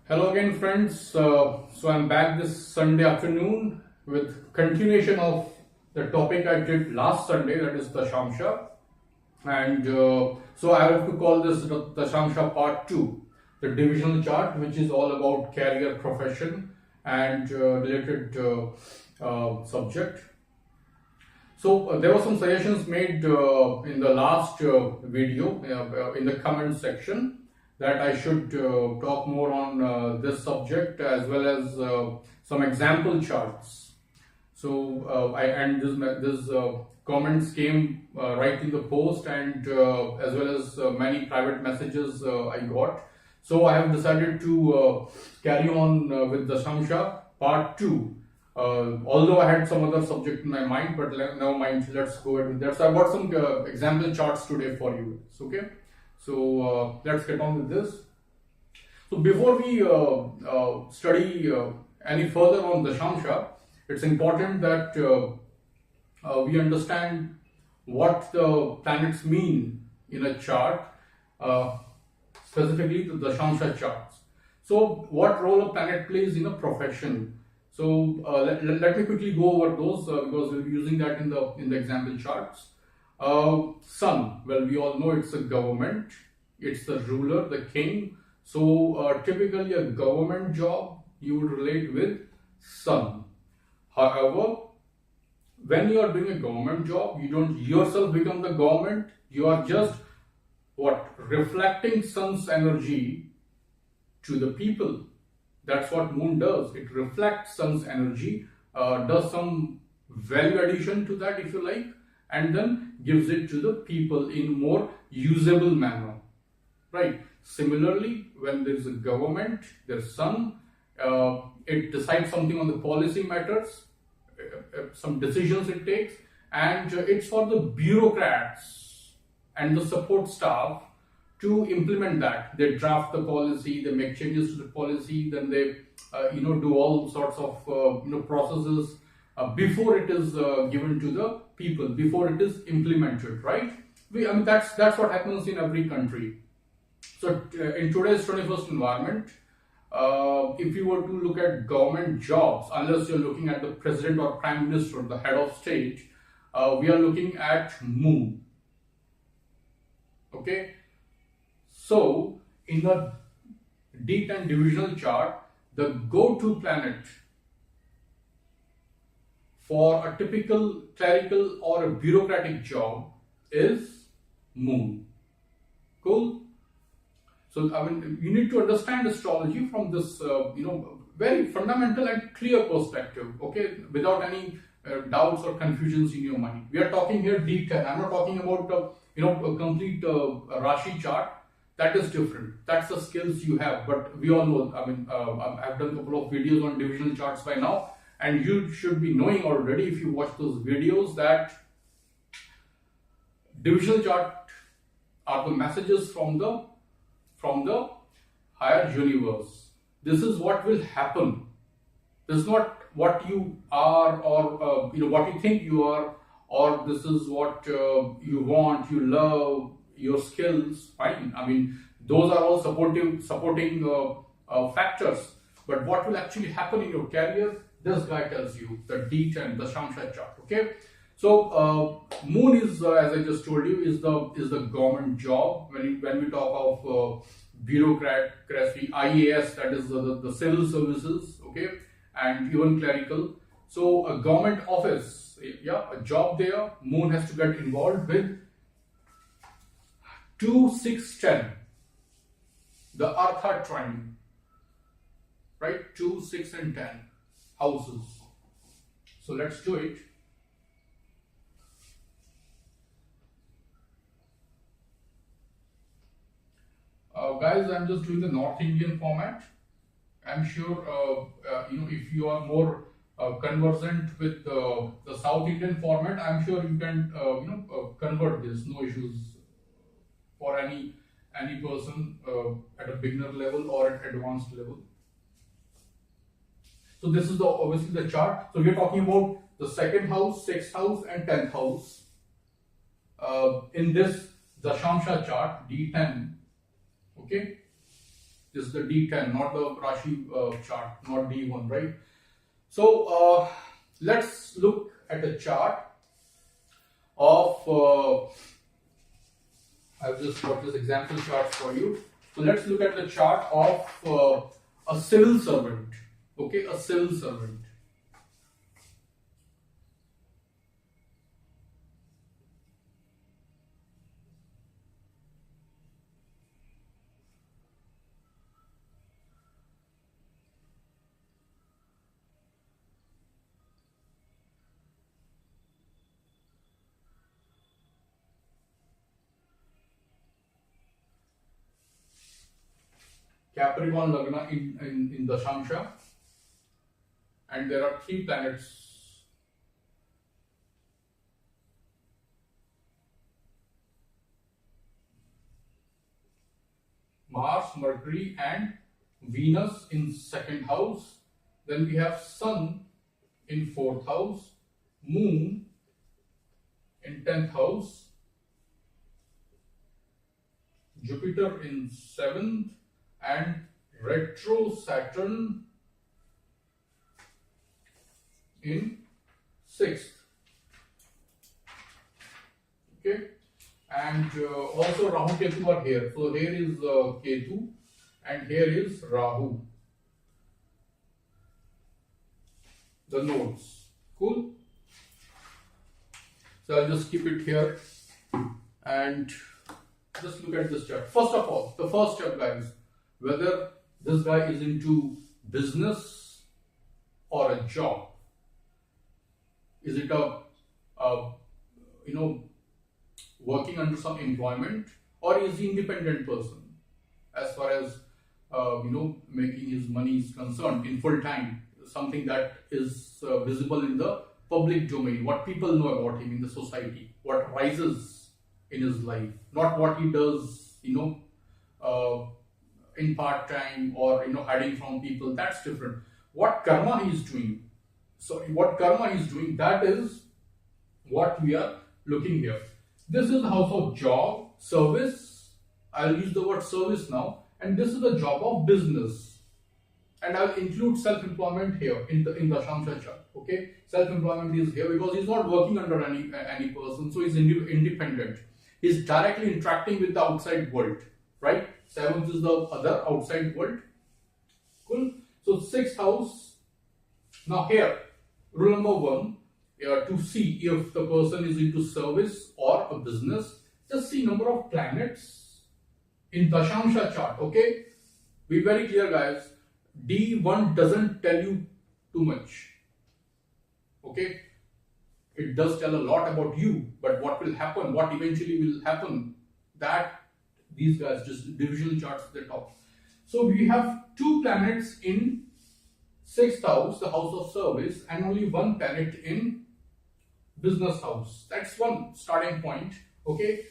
Hello again, friends. So I'm back this Sunday afternoon with continuation of the topic I did last Sunday, that is Dasamsa. And so I have to call this the Dasamsa Part 2, the divisional chart, which is all about career, profession, and related subject. So there were some suggestions made in the last video in the comment section that I should talk more on this subject as well as some example charts. So this comments came right in the post, and as well as many private messages I got. So I have decided to carry on with the Dasamsa Part 2. Although I had some other subject in my mind, but never mind, let's go ahead with that. So I've got some example charts today for you. Okay. So let's get on with this. So before we study any further on Dasamsa, it's important that we understand what the planets mean in a chart, specifically the Dasamsa charts. So what role a planet plays in a profession? So let me quickly go over those because we'll be using that in the example charts. Sun, well, we all know it's a government, it's the ruler, the king. So typically a government job you would relate with sun. However, when you are doing a government job, you don't yourself become the government, you are just reflecting sun's energy to the people. That's what moon does. It reflects sun's energy, does some value addition to that, if you like, and then gives it to the people in more usable manner, right? Similarly, when there is a government, there's sun, it decides something on the policy matters, some decisions it takes, and it's for the bureaucrats and the support staff to implement that. They draft the policy, they make changes to the policy, then they do all sorts of processes before it is given to the people, before it is implemented, right? That's what happens in every country. So in today's 21st environment, if you were to look at government jobs, unless you're looking at the president or prime minister, the head of state, we are looking at moon. Okay, so in the D10 divisional chart, the go-to planet for a typical clerical or a bureaucratic job is moon. Cool. So you need to understand astrology from this very fundamental and clear perspective, okay, without any doubts or confusions in your mind. We are talking here D10. I'm not talking about a complete Rashi chart. That is different. That's the skills you have. But we all know, I've done a couple of videos on divisional charts by now, and you should be knowing already, if you watch those videos, that divisional chart are the messages from the higher universe. This is what will happen. This is not what you are, or what you think you are, or this is what you want, you love, your skills. Fine. Those are all supporting factors. But what will actually happen in your career, this guy tells you, the D10, the Dasamsa chart. Okay. So moon is, as I just told you, is the government job. When we talk of bureaucracy, IAS, that is the civil services, okay, and even clerical. So a government office, a job there, moon has to get involved with 2, 6, 10, the Artha trine, right? 2, 6, and 10 houses. So let's do it. Guys, I'm just doing the North Indian format. I'm sure if you are more conversant with the South Indian format, I'm sure you can convert this, no issues for any person at a beginner level or at advanced level. So this is obviously the chart. So we're talking about the second house, sixth house, and 10th house in this Dasamsa chart D10. Okay, This is the D10, not the Rashi chart, not D1, right? So let's look at a chart of, I've just got this example chart for you. So let's look at the chart of a civil servant, okay, a civil servant. Capricorn Lagna in Dasamsa, and there are 3 planets. Mars, Mercury and Venus in 2nd house. Then we have Sun in 4th house, Moon in 10th house, Jupiter in 7th, and retro Saturn in 6th. Okay, and also Rahu Ketu are here. So here is Ketu and here is Rahu, the nodes. Cool. So I'll just keep it here and just look at this chart. First of all, the first step, guys, whether this guy is into business or a job. Is it a working under some employment, or is he independent person as far as making his money is concerned in full time, something that is visible in the public domain, what people know about him in the society, what rises in his life, not what he does in part time or hiding from people. That's different. What karma he is doing, that is what we are looking here. This is the house of job, service. I'll use the word service now, and this is the job of business, and I'll include self-employment here in the Dasamsa chart. Okay, self-employment is here because he's not working under any person, so he's independent. He's directly interacting with the outside world, right? 7th is the other outside world. Cool. So 6th house. Now here, rule number 1, to see if the person is into service or a business, just see number of planets in Dasamsa chart. Okay, be very clear, guys. D1 doesn't tell you too much. Okay, it does tell a lot about you, but what will happen, what eventually will happen, that these guys just divisional charts at the top. So we have 2 planets in 6th house, the house of service, and only 1 planet in business house. That's one starting point. Okay.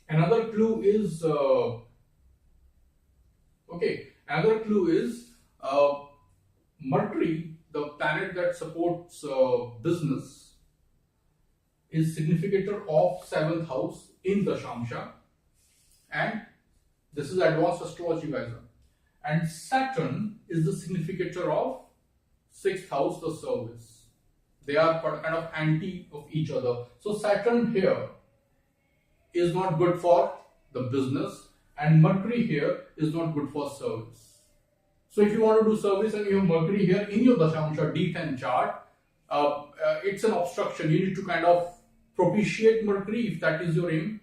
Another clue is Mercury, the planet that supports business, is significator of 7th house in Dasamsa, and this is advanced astrology, guys. And Saturn is the significator of 6th house, the service. They are kind of anti of each other. So Saturn here is not good for the business, and Mercury here is not good for service. So if you want to do service and you have Mercury here in your Dasamsa D10 chart, it's an obstruction. You need to kind of propitiate Mercury if that is your aim,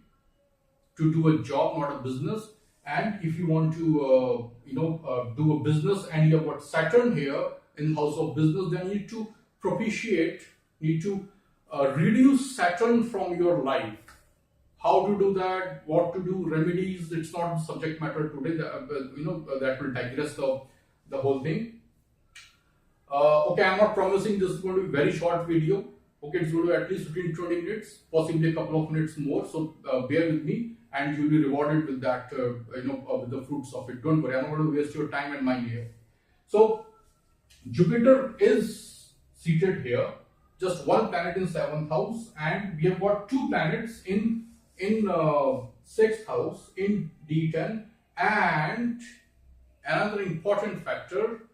to do a job, not a business. And if you want to do a business and you have got Saturn here in house of business, then you need to propitiate, reduce Saturn from your life. How to do that, what to do, remedies, it's not the subject matter today. That will digress the whole thing. Okay, I'm not promising this is going to be a very short video. Okay, it's going to be at least 15-20 minutes, possibly a couple of minutes more. So bear with me, and you'll be rewarded with that, with the fruits of it. Don't worry, I'm not going to waste your time and mine here. So Jupiter is seated here, just 1 planet in 7th house, and we have got 2 planets in 6th house in D10, And another important factor,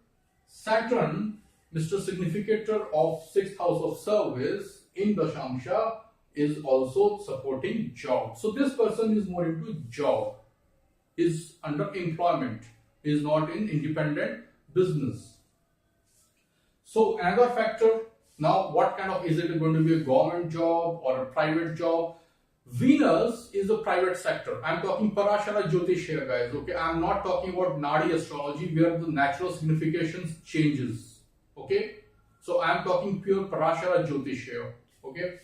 Saturn, Mr. Significator of 6th house of service in Dasamsa, is also supporting job. So this person is more into job, is under employment, is not in independent business. So another factor, now what kind of, is it going to be a government job or a private job? Venus is a private sector. I'm talking Parashara Jyotish here, guys. Okay, I'm not talking about Nadi astrology where the natural significations changes. Okay, so I'm talking pure Parashara Jyotish here. Okay,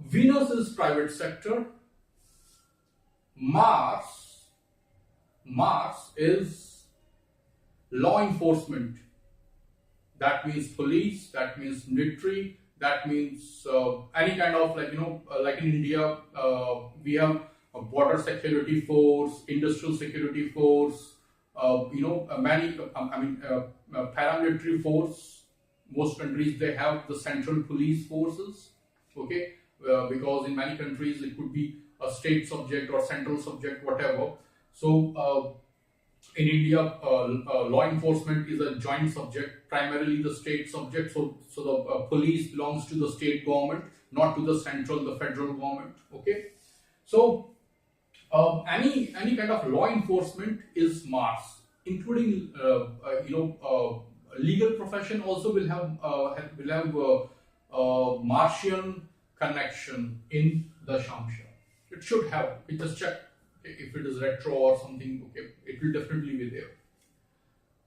Venus is private sector. Mars is law enforcement. That means police, that means military, that means any kind of, like, like in India, we have a border security force, industrial security force, many, paramilitary force. Most countries, they have the central police forces, okay, because in many countries it could be a state subject or central subject, whatever. So in India, law enforcement is a joint subject, primarily the state subject. So the police belongs to the state government, not to the central, the federal government. Okay. So any kind of law enforcement is Mars, including legal profession also will have Martian connection in Dasamsa. It should have. We just check if it is retro or something. Okay, it will definitely be there.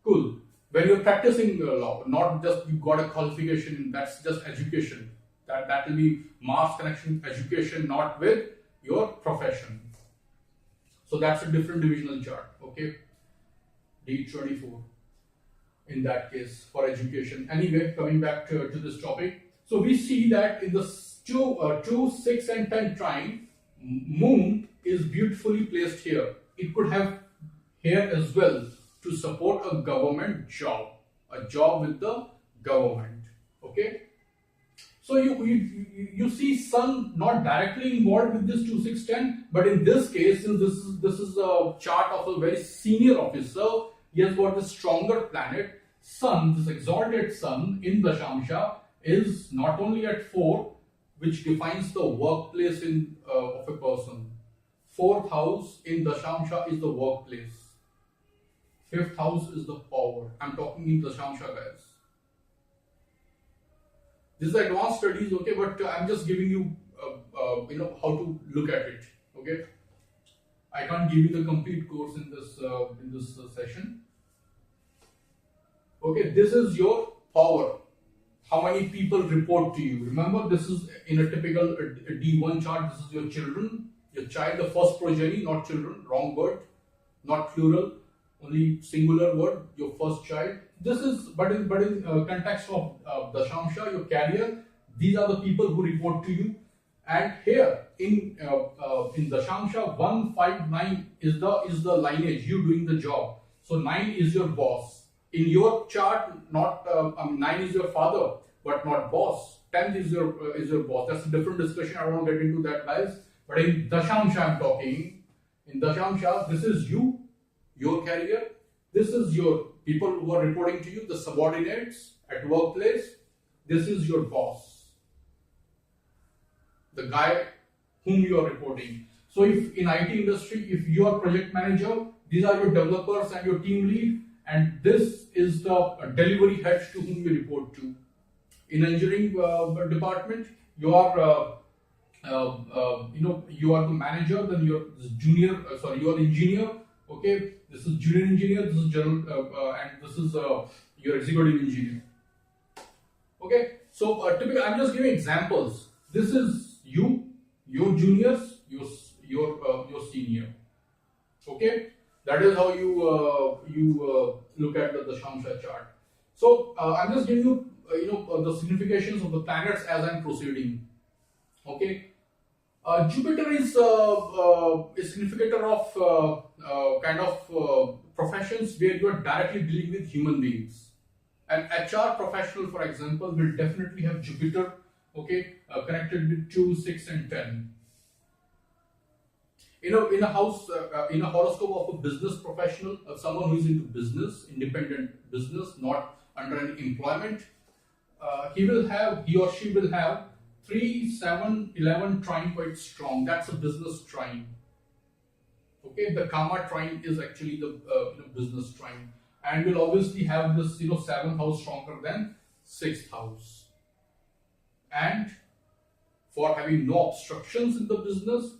Cool. When you're practicing law, not just you got a qualification, that's just education. That will be Mars connection, education, not with your profession. So that's a different divisional chart. Okay, D24 in that case for education. Anyway, coming back to this topic. So we see that in the 2, 6 and 10 trine, Moon is beautifully placed here. It could have here as well to support a government job, a job with the government. Okay. So you see Sun not directly involved with this 2, 6, 10, but in this case, since this is a chart of a very senior officer, he has got a stronger planet. Sun, this exalted Sun in Dasamsa, is not only at 4, which defines the workplace of a person. 4th house in Dasamsa is the workplace. 5th house is the power. I'm talking in Dasamsa, guys. This is advanced studies, okay, but I'm just giving you, how to look at it, okay. I can't give you the complete course in this session. Okay, this is your power. How many people report to you? Remember, this is in a typical D1 chart. This is your children, your child, the first progeny, not children. Wrong word, not plural, only singular word. Your first child. This is, but in context of Dasamsa, your career. These are the people who report to you. And here in Dasamsa, 1, 5, 9 is the lineage. You doing the job. So 9 is your boss. In your chart, not 9 is your father, but not boss. 10th is your boss. That's a different discussion. I won't get into that, guys. But in Dasamsa, I'm talking. In Dasamsa, this is you, your career. This is your people who are reporting to you, the subordinates at workplace. This is your boss, the guy whom you are reporting. So if in IT industry, if you are project manager, these are your developers and your team lead. And this is the delivery head to whom you report to. In engineering department, you are you are the manager. Then you're junior. You are engineer. Okay, this is junior engineer. This is general, and this is your executive engineer. Okay, so typically, I'm just giving examples. This is you, your juniors, your senior. Okay. That is how you look at the Dasamsa chart. So I'm just giving you the significations of the planets as I'm proceeding. Okay, Jupiter is significator of kind of professions where you are directly dealing with human beings. An HR professional, for example, will definitely have Jupiter. Okay, connected with 2, 6, and 10. in a house, in a horoscope of a business professional, of someone who is into business, independent business, not under any employment, he or she will have 3, 7, 11 trine quite strong. That's a business trine. Okay, the Kama trine is actually the business trine, and will obviously have this 7th house stronger than 6th house. And for having no obstructions in the business,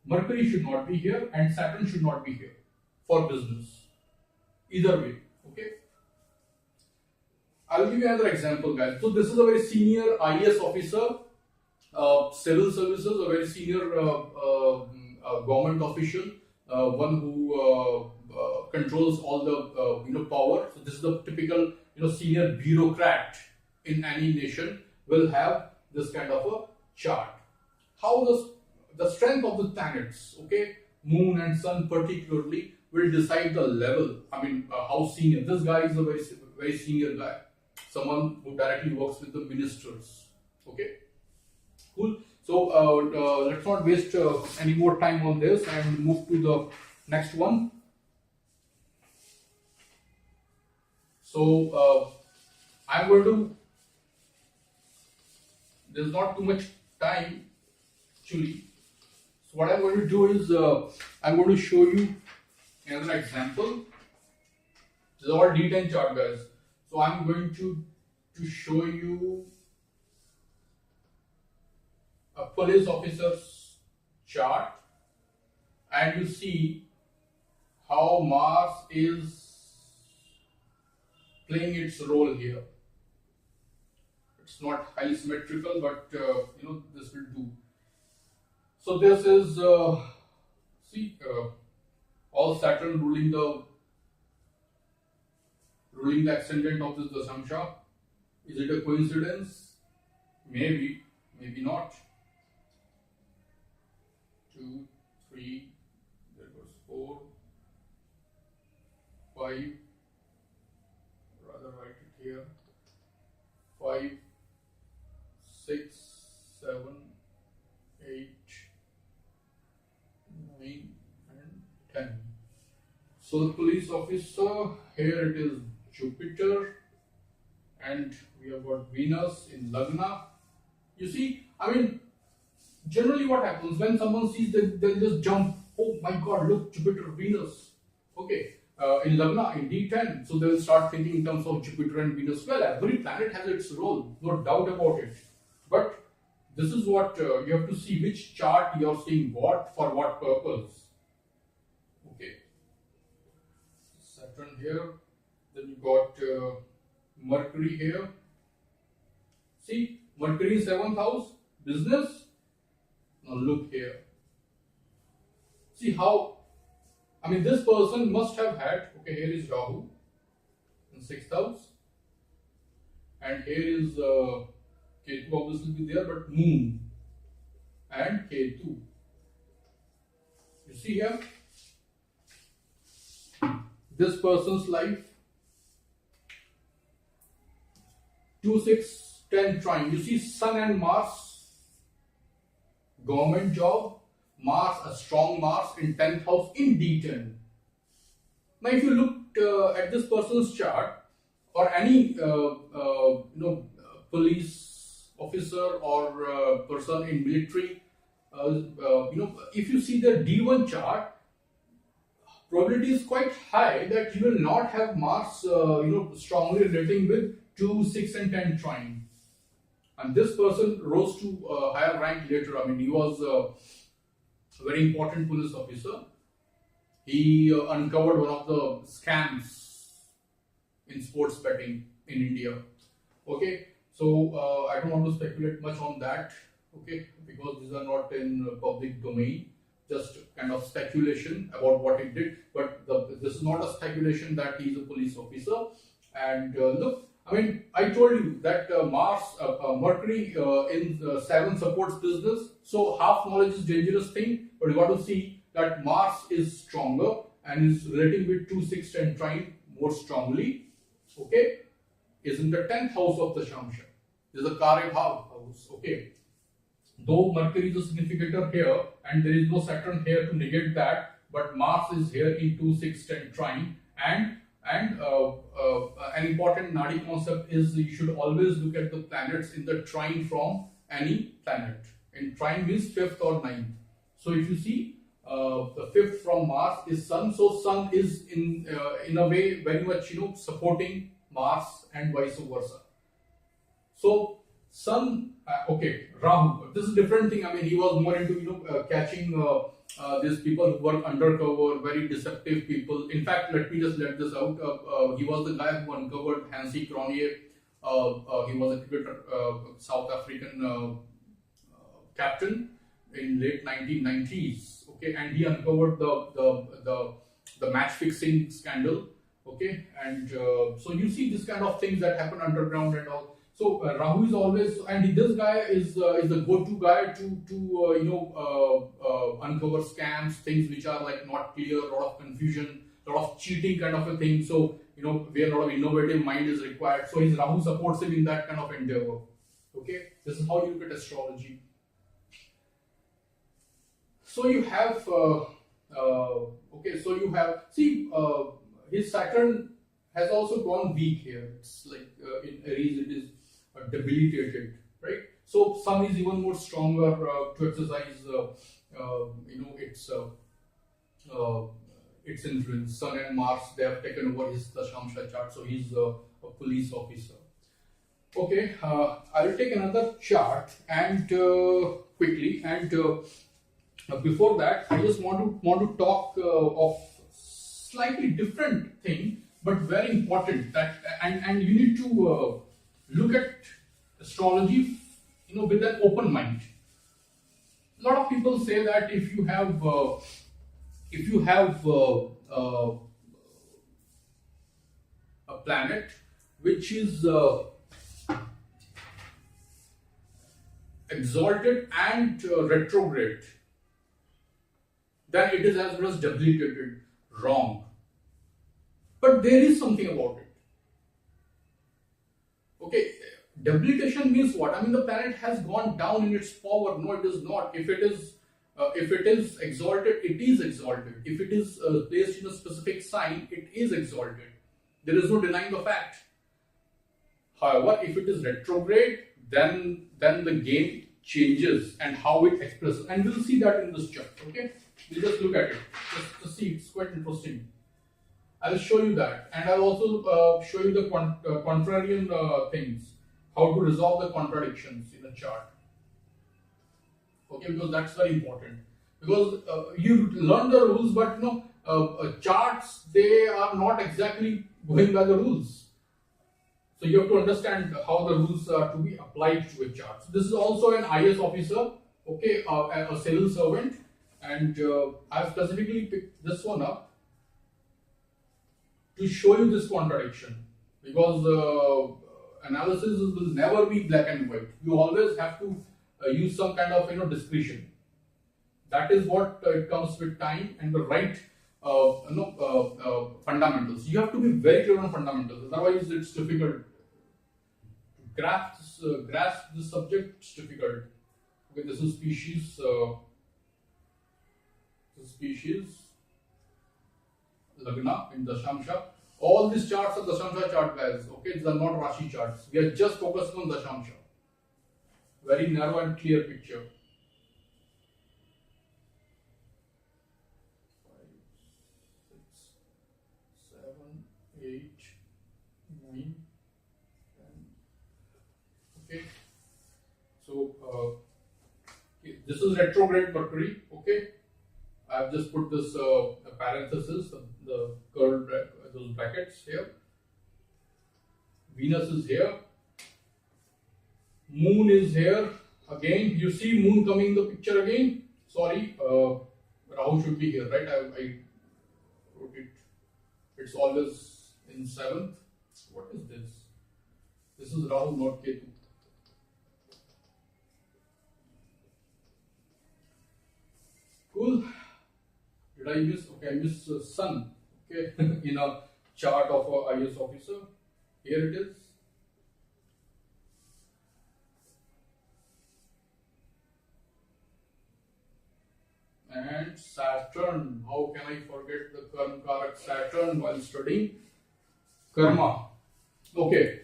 Mercury should not be here and Saturn should not be here for business. Either way, okay. I'll give you another example, guys. So this is a very senior IAS officer, civil services, a very senior government official, one who controls all the power. So this is the typical senior bureaucrat in any nation will have this kind of a chart. How the strength of the planets, okay, moon and sun particularly, will decide the level. I mean, how senior. This guy is a very senior guy, someone who directly works with the ministers. Okay, cool. So let's not waste any more time on this and move to the next one. So I'm going to. There's not too much time actually. So what I'm going to do is I'm going to show you another example. This is all D10 chart, guys. So I'm going to show you a police officer's chart, and you see how Mars is playing its role here. It's not highly symmetrical, but this will do. So this is all Saturn ruling the ascendant of this Dasamsa. Is it a coincidence? Maybe, maybe not. 2, 3, there goes 4, 5. Rather write it here. 5, 6, 7, 8, 9, and 10. So the police officer, here it is Jupiter, and we have got Venus in Lagna. You see, I mean, generally what happens when someone sees that, they'll just jump, oh my god, look, Jupiter, Venus. Okay, in Lagna, in D10, so they'll start thinking in terms of Jupiter and Venus. Well, every planet has its role, no doubt about it. But this is what you have to see, which chart you are seeing what, for what purpose. Okay, Saturn here, then you got Mercury here. See, Mercury is 7th house, business. Now look here. See how, I mean, this person must have had, okay, here is Rahu in 6th house, and here is Ketu obviously be there, but Moon and Ketu. You see here, this person's life, 2, 6, 10 trine. You see Sun and Mars, government job, Mars, a strong Mars in 10th house in D10. Now if you look at this person's chart, or any police officer or person in military, if you see the D1 chart, probability is quite high that you will not have Mars strongly relating with 2, 6 and 10 trine. And this person rose to a higher rank later. I mean, he was a very important police officer. He uncovered one of the scams in sports betting in India. Okay, so I don't want to speculate much on that, okay, because these are not in public domain. Just kind of speculation about what he did, but this is not a speculation that he is a police officer. And look, I mean, I told you that Mercury in 7 supports business. So half knowledge is dangerous thing, but you got to see that Mars is stronger and is relating with 2, 6, 10 trine more strongly. Okay, is in the 10th house of the Shamsha. This is the Karya Bhav house. Okay, Though Mercury is a significator here and there is no Saturn here to negate that, but Mars is here in 2, 6, 10 trine, and an important Nadi concept is you should always look at the planets in the trine from any planet. And trine means 5th or 9th. So if you see the 5th from Mars is Sun, so Sun is in a way very much supporting Mars and vice versa. So Sun, okay, Rahu. This is a different thing. I mean, he was more into catching these people who were undercover, very deceptive people. In fact, let me just let this out. He was the guy who uncovered Hansi Cronje. He was a cricketer, South African captain in late 1990s. Okay, and he uncovered the match fixing scandal. Okay, and so you see this kind of things that happen underground and all. So Rahu is always, and this guy is the go-to guy to uncover scams, things which are like not clear, a lot of confusion, a lot of cheating kind of a thing. So where a lot of innovative mind is required. So his Rahu supports him in that kind of endeavor. Okay, this is how you look at astrology. So you have his Saturn has also gone weak here. It's like in Aries it is debilitated, right? So Sun is even more stronger to exercise its influence. Sun and Mars, they have taken over his Dasamsa chart, so he's a police officer. Okay, I will take another chart and quickly and. Before that, I just want to talk of slightly different thing, but very important. That and you need to look at astrology, with an open mind. A lot of people say that if you have a planet which is exalted and retrograde, then it is as well as debilitated. Wrong. But there is something about it. Okay, debilitation means what? I mean, the planet has gone down in its power. No, it is not. If it is exalted, it is exalted. If it is placed in a specific sign, it is exalted. There is no denying the fact. However, if it is retrograde, then the game changes and how it expresses. And we'll see that in this chart. Okay. We'll just look at it, just to see. It's quite interesting. I'll show you that, and I'll also show you the contrarian things, how to resolve the contradictions in a chart. Okay, because that's very important. Because you learn the rules, but charts, they are not exactly going by the rules. So you have to understand how the rules are to be applied to a chart. So this is also an IS officer, okay, a civil servant. And I've specifically picked this one up to show you this contradiction, because analysis will never be black and white. You always have to use some kind of discretion. That is what it comes with time and the right fundamentals. You have to be very clear on fundamentals. Otherwise, it's difficult to grasp this subject. It's difficult. Okay, this is species. Lagna in Dasamsa. All these charts are Dasamsa chart, guys. Okay, these are not Rashi charts. We are just focusing on Dasamsa. Very narrow and clear picture. 5, 6, 7, 8, 9, 10. Okay. So this is retrograde Mercury. Okay. I've just put this parenthesis, the curved those brackets here. Venus is here. Moon is here. Again, you see Moon coming in the picture again. Sorry, Rahu should be here, right? I wrote it. It's always in 7th. What is this? This is Rahu, not Ketu. Cool. Did I miss? Okay, I missed Sun. Okay, in a chart of a IS officer. Here it is. and Saturn. How can I forget the Karma Karak Saturn while studying Karma? Okay,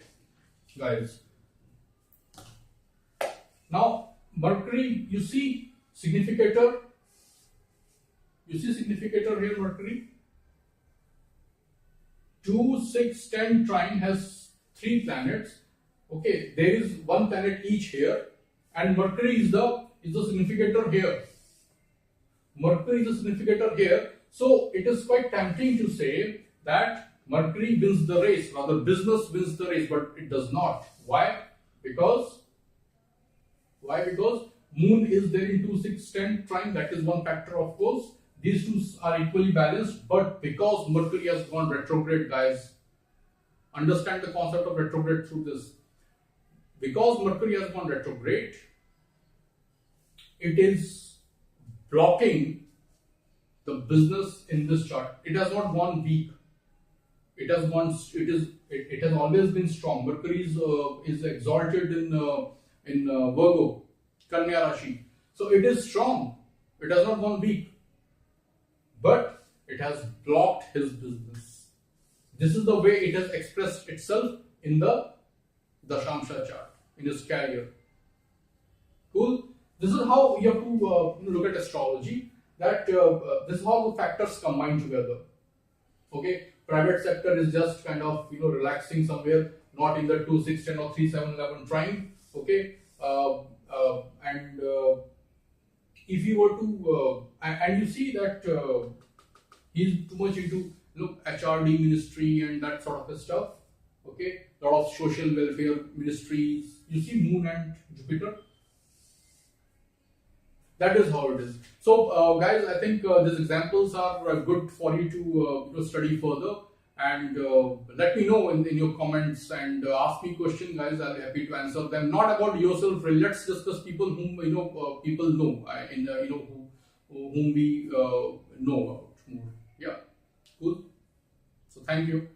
guys. Now, Mercury, you see significator? You see significator here, Mercury? 2, 6, 10 trine has 3 planets. Okay, there is 1 planet each here, and Mercury is the significator here. Mercury is the significator here. So it is quite tempting to say that Mercury wins the race, rather business wins the race, but it does not. Why? Because Moon is there in 2, 6, 10 trine. That is one factor, of course. These two are equally balanced, but because Mercury has gone retrograde, guys, understand the concept of retrograde through this. Because Mercury has gone retrograde, it is blocking the business in this chart. It has not gone weak. It has always been strong. Mercury is exalted in Virgo, Kanya Rashi. So it is strong. It has not gone weak. But it has blocked his business. This is the way it has expressed itself in the Dasamsa chart, in his career. Cool? This is how you have to look at astrology, that this is how the factors combine together. Okay, private sector is just kind of relaxing somewhere, not in the 2, 6, 10 or 3, 7, 11 trine. Okay, and if you were to and you see that he's too much into HRD ministry and that sort of stuff. Okay, a lot of social welfare ministries. You see Moon and Jupiter. That is how it is. So, guys, I think these examples are good for you to study further. And let me know in your comments and ask me questions, guys. I'll be happy to answer them. Not about yourself. Really. Let's discuss people whom people know whom we know about more. Yeah, cool. So, thank you.